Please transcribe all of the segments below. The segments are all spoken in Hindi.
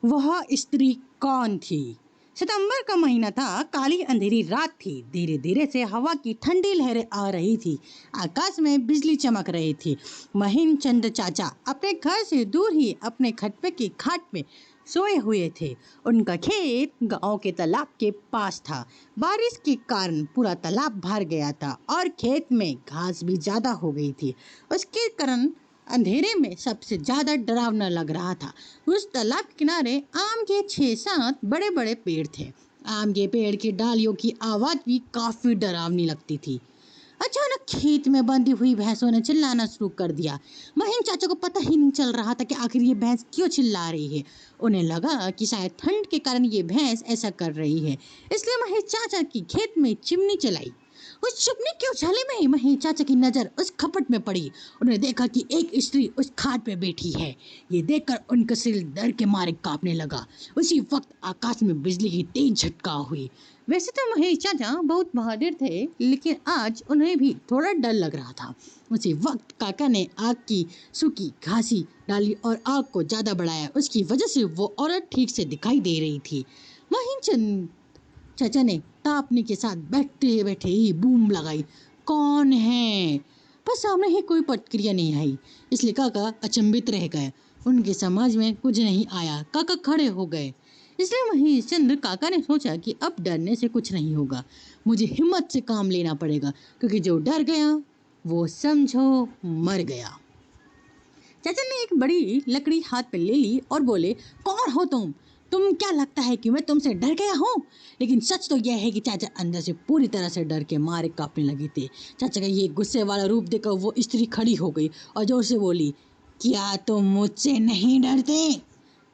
वह स्त्री कौन थी? सितंबर का महीना था, काली अंधेरी रात थी। धीरे धीरे से हवा की ठंडी लहरें आ रही थी। आकाश में बिजली चमक रही थी। महिमचंद चाचा अपने घर से दूर ही अपने खटपे की खाट में सोए हुए थे। उनका खेत गांव के तालाब के पास था। बारिश के कारण पूरा तालाब भर गया था और खेत में घास भी ज्यादा हो गई थी। उसके कारण अंधेरे में सबसे ज्यादा डरावना लग रहा था। उस तालाब के किनारे आम के 6-7 बड़े बड़े पेड़ थे। आम के पेड़ की डालियों की आवाज भी काफी डरावनी लगती थी। अचानक खेत में बंधी हुई भैंसों ने चिल्लाना शुरू कर दिया। महिम चाचा को पता ही नहीं चल रहा था कि आखिर ये भैंस क्यों चिल्ला रही है। उन्हें लगा कि शायद ठंड के कारण ये भैंस ऐसा कर रही है, इसलिए महिम चाचा की खेत में चिमनी चलाई। उस चिमनी के उछाले में महिम चाचा की नजर उस खपट में पड़ी। उन्हें देखा कि एक स्त्री उस खाट पे बैठी है। ये देखकर उनका सिर डर के मारे कांपने लगा। उसी वक्त आकाश में बिजली की तेज झटका हुई। वैसे तो महेश चाचा बहुत बहादुर थे, लेकिन आज उन्हें भी थोड़ा डर लग रहा था। उसी वक्त काका ने आग की सूखी घासी डाली और आग को ज्यादा बढ़ाया। उसकी वजह से वो औरत ठीक से दिखाई दे रही थी। महिमचंद चाचा ने तापने के साथ बैठे बैठे ही बूम लगाई, कौन है? पर सामने ही कोई प्रतिक्रिया नहीं आई, इसलिए काका अचंभित रह गए। उनके समझ में कुछ नहीं आया। काका खड़े हो गए। इसलिए महेश चंद्र काका ने सोचा कि अब डरने से कुछ नहीं होगा, मुझे हिम्मत से काम लेना पड़ेगा, क्योंकि जो डर गया वो समझो मर गया। चाचा ने एक बड़ी लकड़ी हाथ पे ले ली और बोले, कौन हो तुम क्या लगता है कि मैं तुमसे डर गया हूँ? लेकिन सच तो यह है कि चाचा अंदर से पूरी तरह से डर के मारे कांपने लगे थे। चाचा का ये गुस्से वाला रूप देखकर वो स्त्री खड़ी हो गई और जोर से बोली, क्या तुम मुझसे नहीं डरते?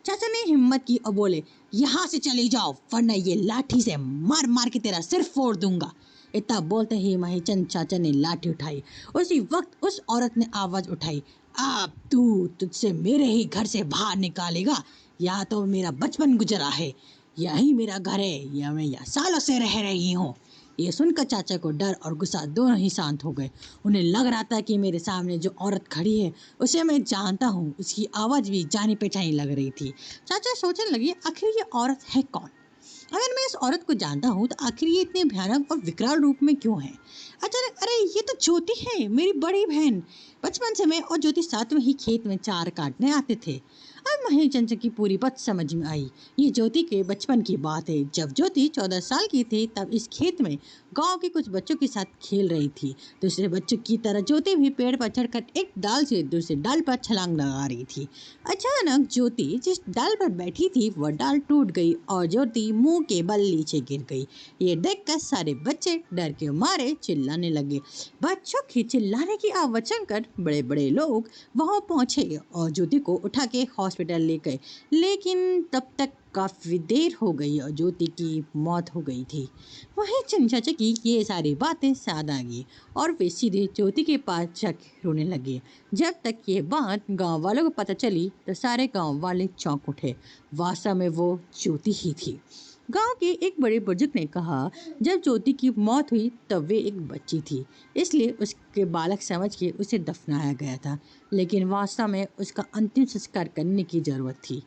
चाचा ने हिम्मत की और बोले, यहाँ से चले जाओ, वरना ये लाठी से मार मार के तेरा सिर फोड़ दूंगा। इतना बोलते ही महिचंद चाचा ने लाठी उठाई। उसी वक्त उस औरत ने आवाज उठाई, अब तुझसे मेरे ही घर से बाहर निकालेगा? यहाँ तो मेरा बचपन गुजरा है, यही मेरा घर है, या मैं यहाँ सालों से रह रही हूँ। ये सुनकर चाचा को डर और गुस्सा दोनों ही शांत हो गए। उन्हें लग रहा था कि मेरे सामने जो औरत खड़ी है उसे मैं जानता हूँ, उसकी आवाज़ भी जानी पहचानी लग रही थी। चाचा सोचने लगे, आखिर ये औरत है कौन? अगर मैं इस औरत को जानता हूँ तो आखिर ये इतने भयानक और विकराल रूप में क्यों है? अचानक, अरे ये तो ज्योति है, मेरी बड़ी बहन। बचपन से मैं और ज्योति साथ में ही खेत में चार काटने आते थे। अब महेश चंद्र की पूरी बात समझ में आई। ये ज्योति के बचपन की बात है। जब ज्योति 14 साल की थी तब इस खेत में गांव के कुछ बच्चों के साथ खेल रही थी। दूसरे बच्चों की तरह ज्योति भी पेड़ पर चढ़कर एक डाल से दूसरे डाल पर छलांग लगा रही थी। अचानक ज्योति जिस डाल पर बैठी थी वह डाल टूट गई और ज्योति मुंह के बल नीचे गिर गई। ये देखकर सारे बच्चे डर के मारे चिल्लाने लगे। बच्चों के चिल्लाने की आवाज सुनकर बड़े बड़े लोग वहां पहुंचे और ज्योति को उठा के हॉस्पिटल ले गए, लेकिन तब तक काफी देर हो गई और ज्योति की मौत हो गई थी। वहीं चंद चाचा की ये सारी बातें याद आ गई और वे सीधे ज्योति के पास जाके रोने लगे। जब तक ये बात गांव वालों को पता चली तो सारे गांव वाले चौंक उठे। वास्तव में वो ज्योति ही थी। गांव के एक बड़े बुजुर्ग ने कहा, जब ज्योति की मौत हुई तब वे एक बच्ची थी, इसलिए उसके बालक समझ के उसे दफनाया गया था, लेकिन वास्तव में उसका अंतिम संस्कार करने की जरूरत थी,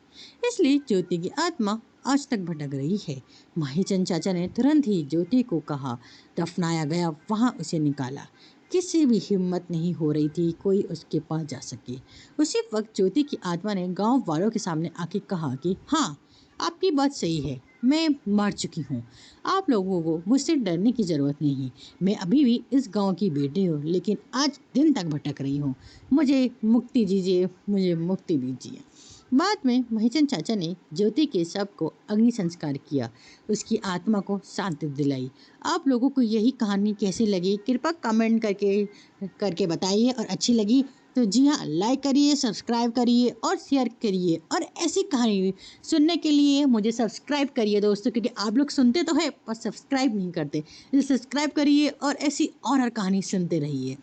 इसलिए ज्योति की आत्मा आज तक भटक रही है। माहीचंद चाचा ने तुरंत ही ज्योति को कहा दफनाया गया, वहां उसे निकाला। किसी भी हिम्मत नहीं हो रही थी कोई उसके पास जा सके। उसी वक्त ज्योति की आत्मा ने गांव वालों के सामने आके कहा कि हाँ, आपकी बात सही है, मैं मर चुकी हूँ। आप लोगों को मुझसे डरने की ज़रूरत नहीं। मैं अभी भी इस गांव की बेटी हूँ, लेकिन आज दिन तक भटक रही हूँ। मुझे मुक्ति दीजिए, मुझे मुक्ति दीजिए। बाद में महिचंद चाचा ने ज्योति के शव को अग्नि संस्कार किया, उसकी आत्मा को शांति दिलाई। आप लोगों को यही कहानी कैसी लगी कृपया कमेंट करके बताइए, और अच्छी लगी तो जी हाँ, लाइक करिए, सब्सक्राइब करिए और शेयर करिए। और ऐसी कहानी सुनने के लिए मुझे सब्सक्राइब करिए दोस्तों, क्योंकि आप लोग सुनते तो है पर सब्सक्राइब नहीं करते, इसलिए सब्सक्राइब करिए और ऐसी और कहानी सुनते रहिए।